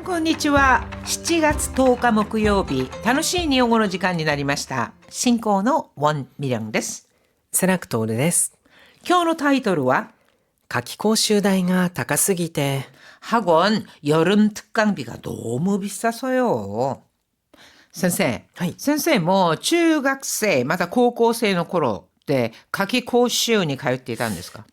こんにちは。7月10日木曜日、楽しい日本語の時間になりました。進行のウォン・ミリョンです。セラクトールです。今日のタイトルは夏季講習代が高すぎて학원 여름 특강비가 너무 비싸서요. 先生、はい。先生も中学生また高校生の頃って夏季講習に通っていたんですか？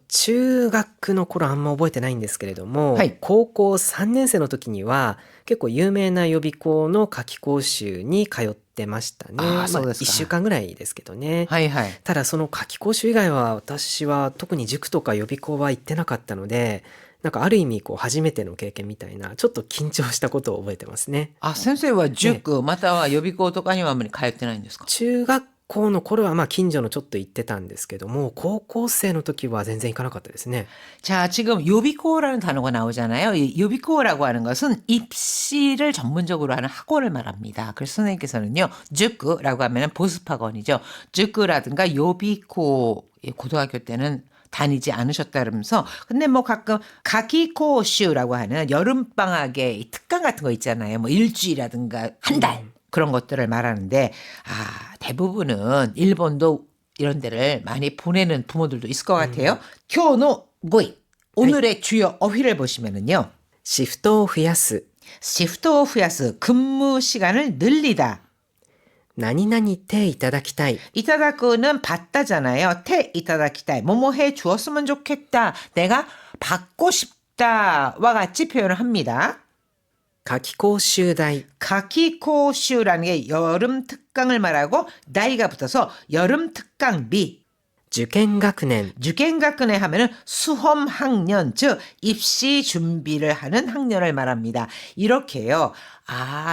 中学の頃あんま覚えてないんですけれども、はい高校3年生の時には結構有名な予備校の夏季講習に通ってましたね。そうですか。1週間ぐらいですけどね。はいはい。ただその夏季講習以外は私は特に塾とか予備校は行ってなかったので、なんかある意味初めての経験みたいなちょっと緊張したことを覚えてますね。先生は塾、または予備校とかにはあんまり通ってないんですか？中学校の頃は近所のちょっと行ってたんですけども、高校生の時は全然行かなかったですね。자, 지금予備校라는 단어가 나오잖아요. 이予備校라고 하는 것은 입시를 전문적으로 하는 학원을 말합니다. 그래서 선생님께서는요,塾라고 하면 보습학원이죠.塾라든가予備校, 고등학교 때는 다니지 않으셨다 그러면서 근데 뭐 가끔 가기코슈라고 하는 여름방학에 특강 같은 거 있잖아요. 뭐 일주일이라든가 한 달. 그런 것들을 말하는데 대부분은 일본도 이런 데를 많이 보내는 부모들도 있을 것 같아요. 교노 고이 오늘의 주요 어휘를 보시면은요. シフトを増やす 시프트 후야스 근무 시간을 늘리다. 何々ていただきたい 이타다크는 받다잖아요. 테 이타다키타이. 뭐뭐 해 주었으면 좋겠다. 내가 받고 싶다와 같이 표현을 합니다. 夏季講習代 가키코슈라는 게 여름 특강을 말하고 나이가 붙어서 여름 특강비. 受験学年 주겐가근에 하면은 수험 학년, 즉 입시 준비를 하는 학년을 말합니다. 이렇게요.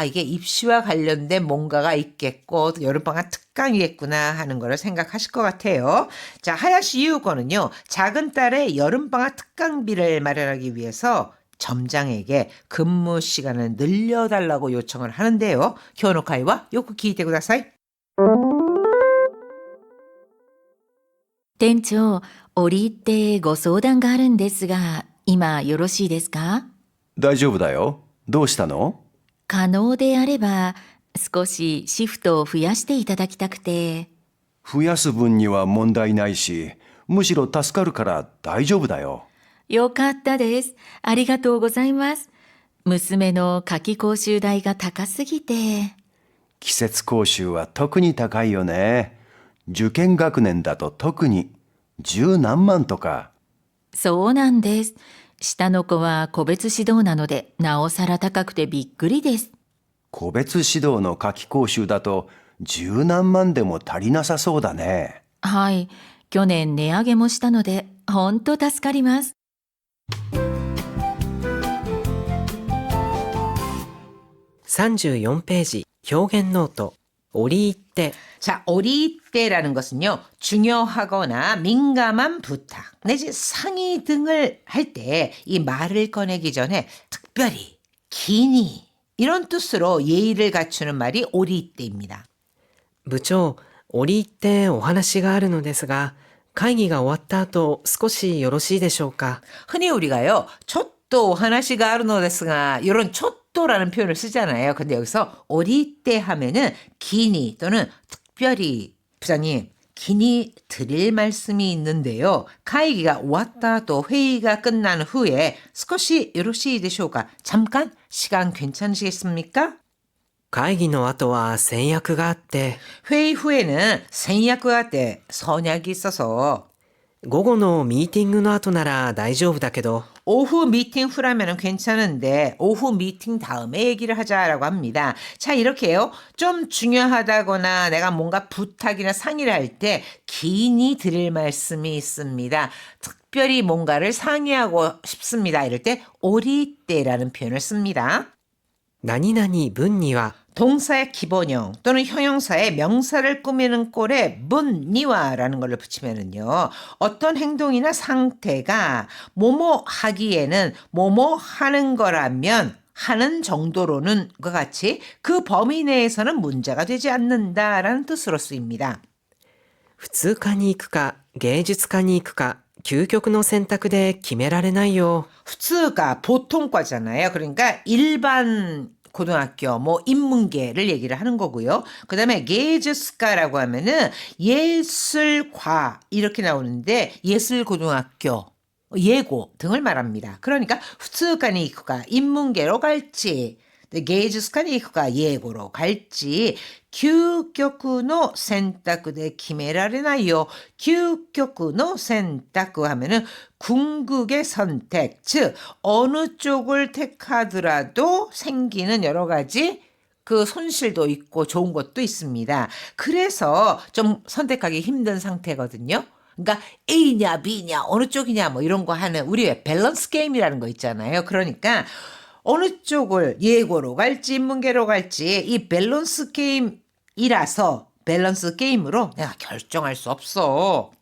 이게 입시와 관련된 뭔가가 있겠고 여름방학 특강이겠구나 하는 거를 생각하실 것 같아요. 자, 하야시 유우거는요. 작은 딸의 여름방학 특강비를 마련하기 위해서 점장에게 근무 시간을 늘려달라고 요청을 하는데요. 교노카이와 요코 키이테 구다사이. 店長、折り入ってご相談があるんですが、今よろしいですか？大丈夫だよ。どうしたの？可能であれば、少しシフトを増やしていただきたくて。増やす分には問題ないし、むしろ助かるから大丈夫だよ。よかったです。ありがとうございます。娘の夏季講習代が高すぎて。季節講習は特に高いよね。受験学年だと特に十何万とか。そうなんです。下の子は個別指導なので、なおさら高くてびっくりです。個別指導の夏季講習だと十何万でも足りなさそうだね。はい。去年値上げもしたので、ほんと助かります。34ページ表現ノート折り入って 자, 어리때라는 것은요, 중요하거나 민감한 부탁, 내지 상의 등을 할 때 이 말을 꺼내기 전에 특별히, 기니, 이런 뜻으로 예의를 갖추는 말이 어리때입니다. 部長、折り入ってお話があるのですが、会議が終わった後少しよろしいでしょうか。 흔히 우리가요, 촛도 하나시가 아르노데스가 이런 촛도라는 표현을 쓰잖아요. 근데 여기서 어리때 하면은 기니 또는 특별히 부장님 기니 드릴 말씀이 있는데요.会議が 왔다 또 회의가 끝난 후에 少しよろしいでしょうか? 잠깐 시간 괜찮으시겠습니까? 会議の後は先約があって 회의 후에는 생약과 때 선약이 있어서 午後のミーティングの後なら大丈夫だけど 오후 미팅 후라면 괜찮은데 오후 미팅 다음에 얘기를 하자라고 합니다. 자, 이렇게요. 좀 중요하다거나 내가 뭔가 부탁이나 상의를 할 때 긴히 드릴 말씀이 있습니다. 특별히 뭔가를 상의하고 싶습니다. 이럴 때 오리때라는 표현을 씁니다. 何々文には 동사의 기본형 또는 형용사의 명사를 꾸미는 꼴에 문니와라는 걸 붙이면은요. 어떤 행동이나 상태가 뭐뭐 하기에는 뭐뭐 하는 거라면 하는 정도로는 과 같이 그 범위 내에서는 문제가 되지 않는다라는 뜻으로 쓰입니다. 普通科に行くか芸術科に行くか究極の選択で決められないよ。 후츠가 보통과잖아요. 그러니까 일반 고등학교, 뭐 인문계를 얘기를 하는 거고요. 그다음에 게이즈스카라고 하면은 예술과 이렇게 나오는데 예술고등학교, 예고 등을 말합니다. 그러니까 후츠카니쿠가 인문계로 갈지, 게이즈스카니쿠가 예고로 갈지 究極の選択で決められないよ. 究極の選択 하면은 궁극의 선택, 즉 어느 쪽을 택하더라도 생기는 여러 가지 그 손실도 있고 좋은 것도 있습니다. 그래서 좀 선택하기 힘든 상태거든요. 그러니까 A냐 B냐 어느 쪽이냐 뭐 이런 거 하는 우리 왜 밸런스 게임이라는 거 있잖아요. 그러니까 어느 쪽을 예고로 갈지 인문계로 갈지 이 밸런스 게임이라서 밸런스 게임으로 내가 결정할 수 없어.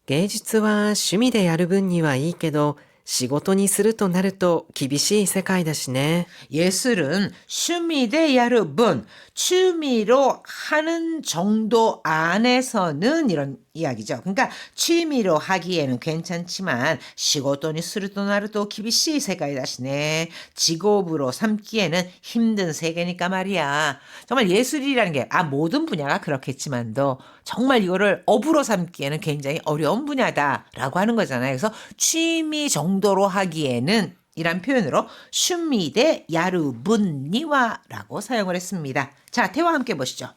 芸術は趣味でやる分にはいいけど、仕事にするとなると厳しい世界だしね。 예술은 취미대 야르분, 취미로 하는 정도 안에서는 이런 이야기죠. 그러니까 취미로 하기에는 괜찮지만 시고토니 스르토 나르토 기비시 세계다시네. 직업으로 삼기에는 힘든 세계니까 말이야. 정말 예술이라는 게 모든 분야가 그렇겠지만도 정말 이거를 업으로 삼기에는 굉장히 어려운 분야다라고 하는 거잖아요. 그래서 취미 정도로 하기에는 이란 표현으로 슈미대 야르분니와라고 사용을 했습니다. 자, 대화 함께 보시죠.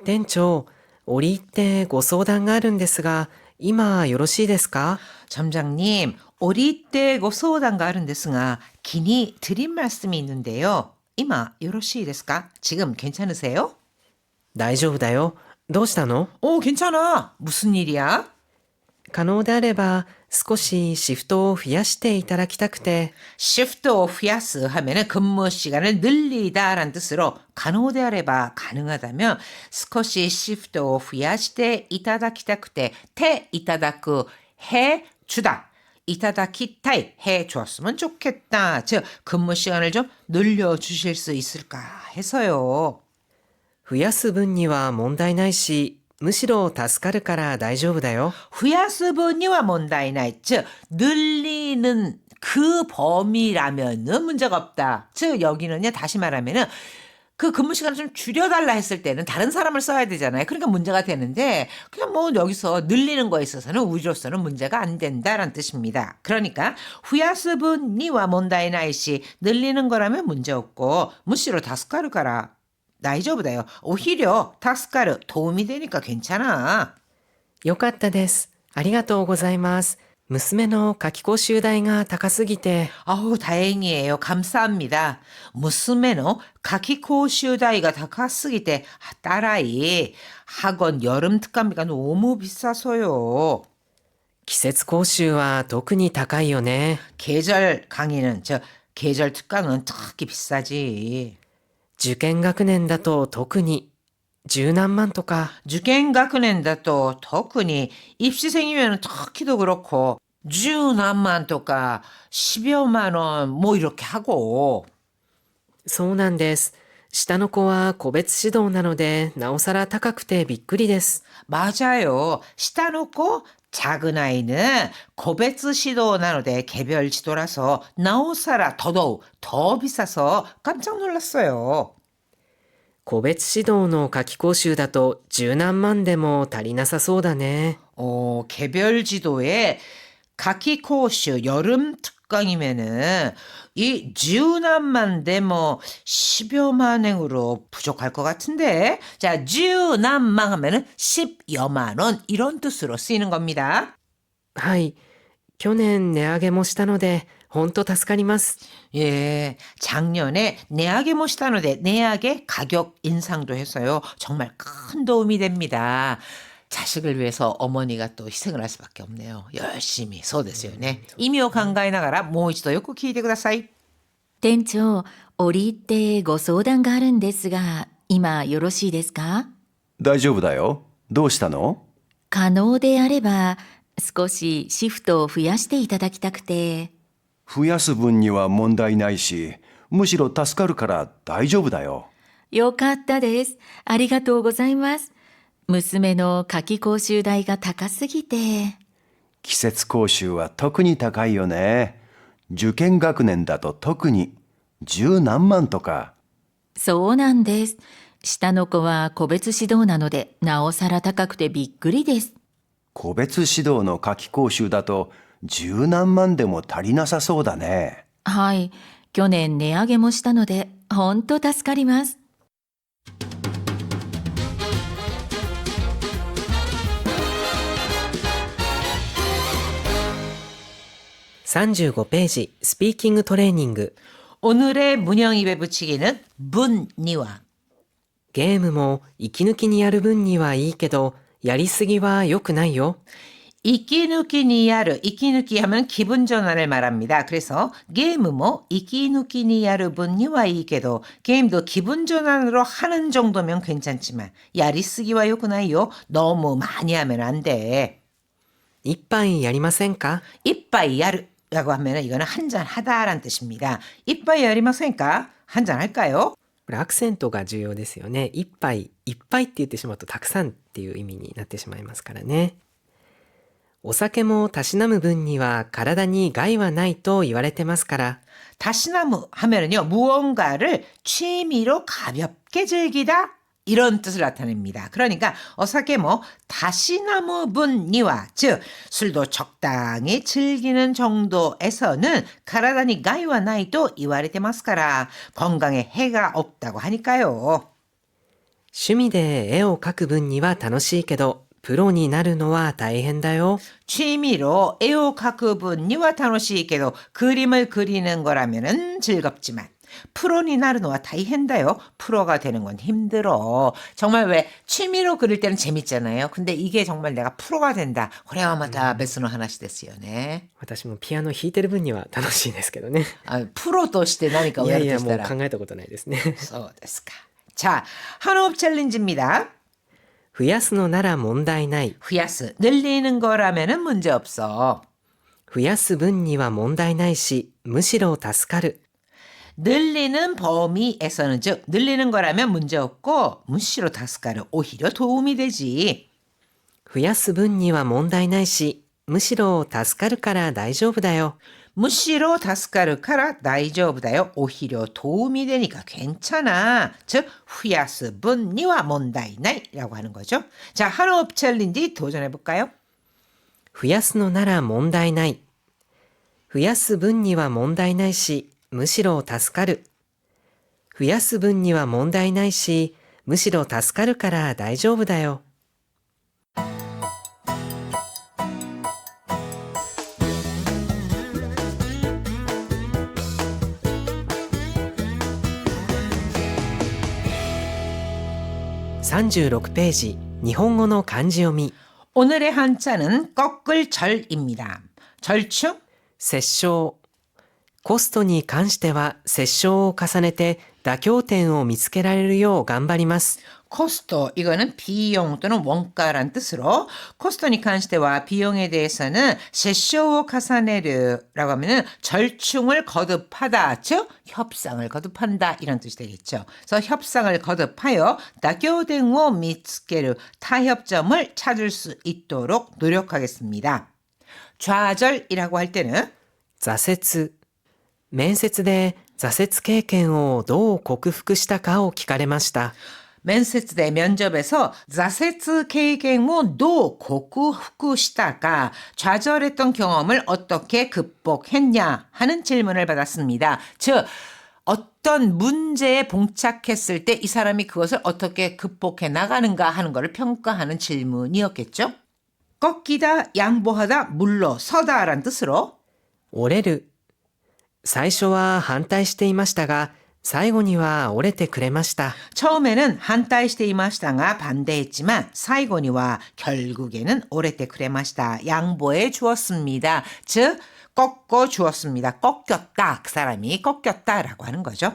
店長、折り入ってご相談があるんですが、今よろしいですか？ 점장님, 오리때 고소단가 하는데스가 기니 드린 말씀이 있는데요. 이마 요로시 데스까? 지금 괜찮으세요? 大丈夫だよ。どうしたの？ 괜찮아. 무슨 일이야? 可能であれば少しシフトを増やしていただきたくて。 시프트 오피아스 하면은 근무 시간을 늘리다라는 뜻으로 가노데아레바 가능하다면 스코시 시프트 오피아시테 이타다키타쿠테 테 이타다쿠 해 주다. 이타다키타이 해 주었으면 좋겠다. 즉 근무 시간을 좀 늘려 주실 수 있을까 해서요. 増やす分には問題ないし、むしろ助かるから大丈夫だよ。 후야스분이와 몬다이나이 즉 늘리는 그 범위라면은 문제가 없다. 즉 여기는요 다시 말하면은 그 근무 시간을 좀 줄여달라 했을 때는 다른 사람을 써야 되잖아요. 그러니까 문제가 되는데 그냥 뭐 여기서 늘리는 거에 있어서는 우리로서는 문제가 안 된다라는 뜻입니다. 그러니까 후야스분이와 몬다이나이시 늘리는 거라면 문제 없고 무시로 다스카르가라. 나이저보다요. 오히려 다스카르 도움이 되니까 괜찮아. よかったです。ありがとうございます。娘の夏期講習代が高すぎて。 아우 다행이에요. 감사합니다. 무스메노 가키코슈다이가 다카스기때 딸아이 학원 여름 특강비가 너무 비싸서요. 季節講習は特に高いよね。 계절 강의는 계절 특강은 특히 비싸지. 受験学年だと特に十何万とか。 주겐가쿠넨다 또特に 입시생이면 특히도 그렇고 10만とか 10여만 원 뭐 이렇게 하고. そうなんです。下の子は個別指導なのでなおさら高くてびっくりです。 맞아요. 시다놓고 작은 아이는 고베츠 시도 나노데 개별 지도라서 나오사라 더더욱 더 비싸서 깜짝 놀랐어요. 個別指導の夏期講習だと十何万でも足りなさそうだね。 개별 지도에 가키코슈 여름 특강이면은 이 지우남만데 뭐 10여만 행으로 부족할 것 같은데. 자, 지우남만 하면은 10여만 원 이런 뜻으로 쓰이는 겁니다. はい。去年値上げもしたので本当助かります。 예, 작년에 내학에 모시다노데 내학의 가격 인상도 해서요. 정말 큰 도움이 됩니다. 자식을 위해서 어머니가 또 희생을 할 수밖에 없네요. 열심히 소데스요네. 이미오 강가에 나가라 모이치도 요코 키이테 쿠다사이. 店長、折り入ってご相談があるんですが、今よろしいですか？大丈夫だよ。どうしたの？可能であれば少しシフトを増やしていただきたくて。増やす分には問題ないし、むしろ助かるから大丈夫だよ。よかったです。ありがとうございます。娘の夏期講習代が高すぎて。季節講習は特に高いよね。受験学年だと特に十何万とか。そうなんです。下の子は個別指導なので、なおさら高くてびっくりです。個別指導の夏季講習だと十何万でも足りなさそうだね。はい。去年値上げもしたので、ほんと助かります。35ページ、スピーキングトレーニング。 오늘의 문형 입에 붙이기는 분니와. ゲームも息抜きにやる分にはいいけど、やりすぎは良くないよ。 이끼누키니야르, 이끼누키 하면 기분 전환을 말합니다. 그래서 게임뭐 이끼누키니야르 분니와 이게도 게임도 기분 전환으로 하는 정도면 괜찮지만 야리쓰기와 요구나요. 너무 많이 하면 안 돼. 一杯やりませんか？ 이빠이 야르라고 하면 이거는 한잔 하다라는 뜻입니다. 이빠이 야리마센까? 한잔 할까요? これアクセントが重要ですよね。一杯、いっぱいって言ってしまうとたくさんっていう意味になってしまいますからね。お酒もたしなむ分には体に害はないと言われてますから。 다시나무 하면은요, 무언가를 취미로 가볍게 즐기다 이런 뜻을 나타냅니다. 그러니까 어사케 뭐 다시나무 분니와, 즉 술도 적당히 즐기는 정도에서는 가라다니 가이와 나이도 이와레테마스카라, 건강에 해가 없다고 하니까요. 趣味で絵を描く分には楽しいけど、プロになるのは大変だよ。 취미로 에오카크 분니와 타노시이케도 그림을 그리는 거라면은 즐겁지만 프로니 나르노와 다이헨다요. 프로가 되는 건 힘들어. 정말 왜 취미로 그릴 때는 재밌잖아요. 근데 이게 정말 내가 프로가 된다. 그래야마다 베스노 하나씩 됐어요. 네. 私もピアノ弾いてる分には楽しいですけどね。 아, 프로として何かをいやいや、やるとしたら。もう考えたことないですね。そうですか. 자, 한호흡 챌린지입니다. 増やすのなら問題ない。 후야스, 늘리는 거라면은 문제 없어. 増やす分には問題ないし、むしろ助かる。 늘리는 범위에서는, 즉 늘리는 거라면 문제 없고 무시로 다스카르, 오히려 도움이 되지. 増やす分には問題ないし、むしろ助かるから大丈夫だよ。 무시로 다스카르 카라 다이조부다요. 오히려 도움이 되니까 괜찮아. 즉 후야스 분니와 몬다이나이라고 하는 거죠. 자, 한호흡 챌린지 도전해 볼까요? 増やすのなら問題ない。増やす分には問題ないし、むしろ助かる。増やす分には問題ないし、むしろ助かるから大丈夫だよ。36ページ、日本語の漢字読み。 오늘의 한자는 꺾을 절입니다. 절충? 折衝。コストに関しては折衝を重ねて妥協点を見つけられるよう頑張ります。 코스토, 이거는 비용 또는 원가란 뜻으로, 코스토니 관시대와 비용에 대해서는 세쇼 카사네르라고 하면은 절충을 거듭하다, 즉 협상을 거듭한다 이런 뜻이 되겠죠. 그래서 협상을 거듭하여 다교댕오 미츠케르, 타협점을 찾을 수 있도록 노력하겠습니다. 좌절이라고 할 때는 挫折。面接で挫折経験をどう克服したかを聞かれました。 면세대 면접에서 자세츠経験をどう 克服したか, 좌절했던 경험을 어떻게 극복했냐 하는 질문을 받았습니다. 즉 어떤 문제에 봉착했을 때 이 사람이 그것을 어떻게 극복해 나가는가 하는 것을 평가하는 질문이었겠죠. 꺾이다, 양보하다, 물러서다라는 뜻으로 折れる。最初は反対していましたが、最後には折れてくれました。 처음에는 한타이시테이마시다가 반대했지만 사이고니와 결국에는 오레테 그레마시다, 양보해 주었습니다. 즉 꺾어 주었습니다. 꺾였다. 그 사람이 꺾였다라고 하는 거죠.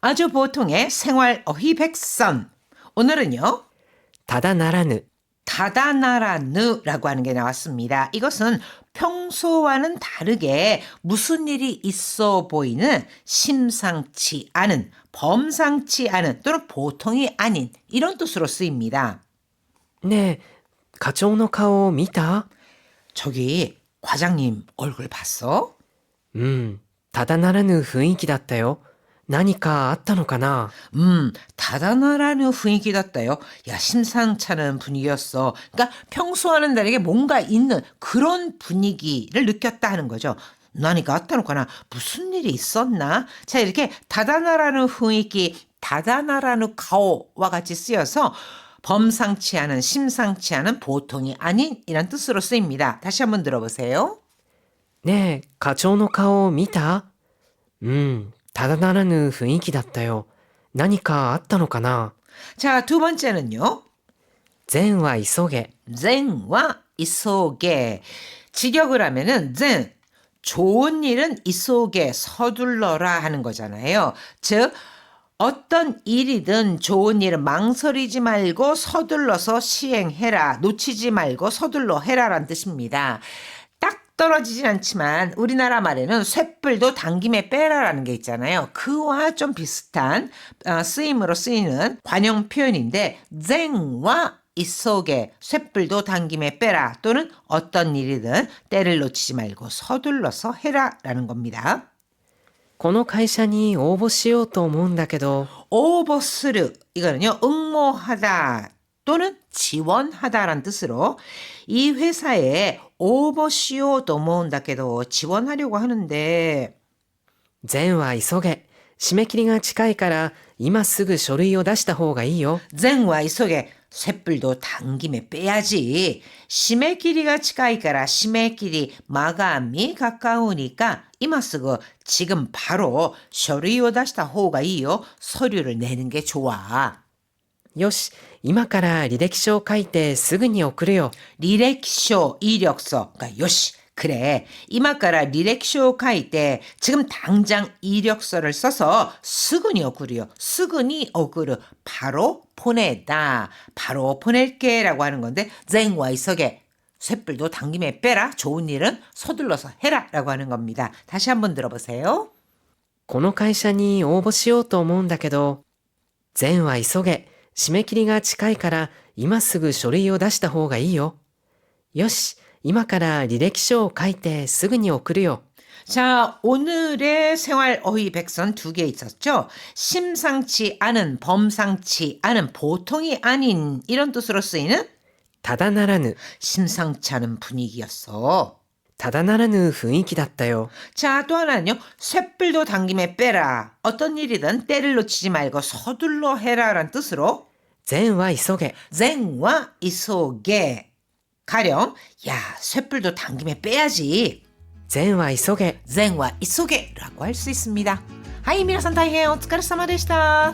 아주 보통의 생활 어휘 백선. 오늘은요. ただならぬ。 다 다다나라누라고 하는 게 나왔습니다. 이것은 평소와는 다르게 무슨 일이 있어 보이는 심상치 않은, 범상치 않은 또는 보통이 아닌 이런 뜻으로 쓰입니다. ねえ、課長の顔を見た？ 저기 과장님 얼굴 봤어? うん、ただならぬ雰囲気だったよ。何かあったのかな？ 다다나라는 분위기였다요. 야, 심상찮은 분위기였어. 그러니까 평소와는 다르게 뭔가 있는 그런 분위기를 느꼈다 하는 거죠. 나니까 아따노까나 무슨 일이 있었나? 자, 이렇게 다다나라는雰囲気, 다다나라는 가오와 같이 쓰여서 범상치 않은, 심상치 않은, 보통이 아닌 이란 뜻으로 쓰입니다. 다시 한번 들어보세요. ねえ、課長の顔を見た？うん、ただならぬ雰囲気だったよ。何かあったのかな？ 자, 두 번째는요. 善は急げ。 쟁과 이속에 직역을 하면은 쟁 좋은 일은 이속에 서둘러라 하는 거잖아요. 즉 어떤 일이든 좋은 일은 망설이지 말고 서둘러서 시행해라. 놓치지 말고 서둘러 해라라는 뜻입니다. 딱 떨어지진 않지만 우리나라 말에는 쇳불도 당김에 빼라라는 게 있잖아요. 그와 좀 비슷한 쓰임으로 쓰이는 관용 표현인데 쟁과 이속에 쇳불도 당김에 빼라 또는 어떤 일이든 때를 놓치지 말고 서둘러서 해라라는 겁니다. この会社に応募しようと思うんだけど、 오버스르 이거는요 응모하다 또는 지원하다라는 뜻으로 이 회사에 오버시오 도모온다케도 지원하려고 하는데 善は急げ。締め切りが近いから今すぐ書類を出した方がいいよ。 쟁와 이속에 쇳불도 당김에 빼야지.締め切り가 치카이까라締め切り 마감이 가까우니까 이마쓰고 지금 바로 서류를 出した方がいいよ. 서류를 내는 게 좋아. よし、今から履歴書を書いてすぐに送るよ。 履歴書, 이력서. 그러니까 요시. 그래. 이마까라履歴書を 書いて 지금 당장 이력서를 써서 수근이 오구르요. 수근이 오구르. 바로 보내다. 바로 보낼게 라고 하는 건데 쟁와 이석에 쇳불도 당김에 빼라. 좋은 일은 서둘러서 해라 라고 하는 겁니다. 다시 한번 들어보세요. この会社に応募しようと思うんだけど、善は急げ。締め切りが近いから今すぐ書類を出した方がいいよ。よし、今から履歴書を書いてすぐに送るよ。 자, 오늘의 생활 어휘 백선 2개 있었죠? 심상치 않은, 범상치 않은, 보통이 아닌 이런 뜻으로 쓰이는 ただならぬ、 심상치 않은 분위기였어. ただならぬ雰囲気だったよ。 자, 또 하나는요. 쇳불도 당김에 빼라. 어떤 일이든 때를 놓치지 말고 서둘러 해라라는 뜻으로 善は急げ。 쟁와 이속에 가령 야, 쇳불도 당김에 빼야지. 善は急げ。 쟁와 이속에라고 할 수 있습니다. 하이, 미나산 다이헤お疲れ様でした.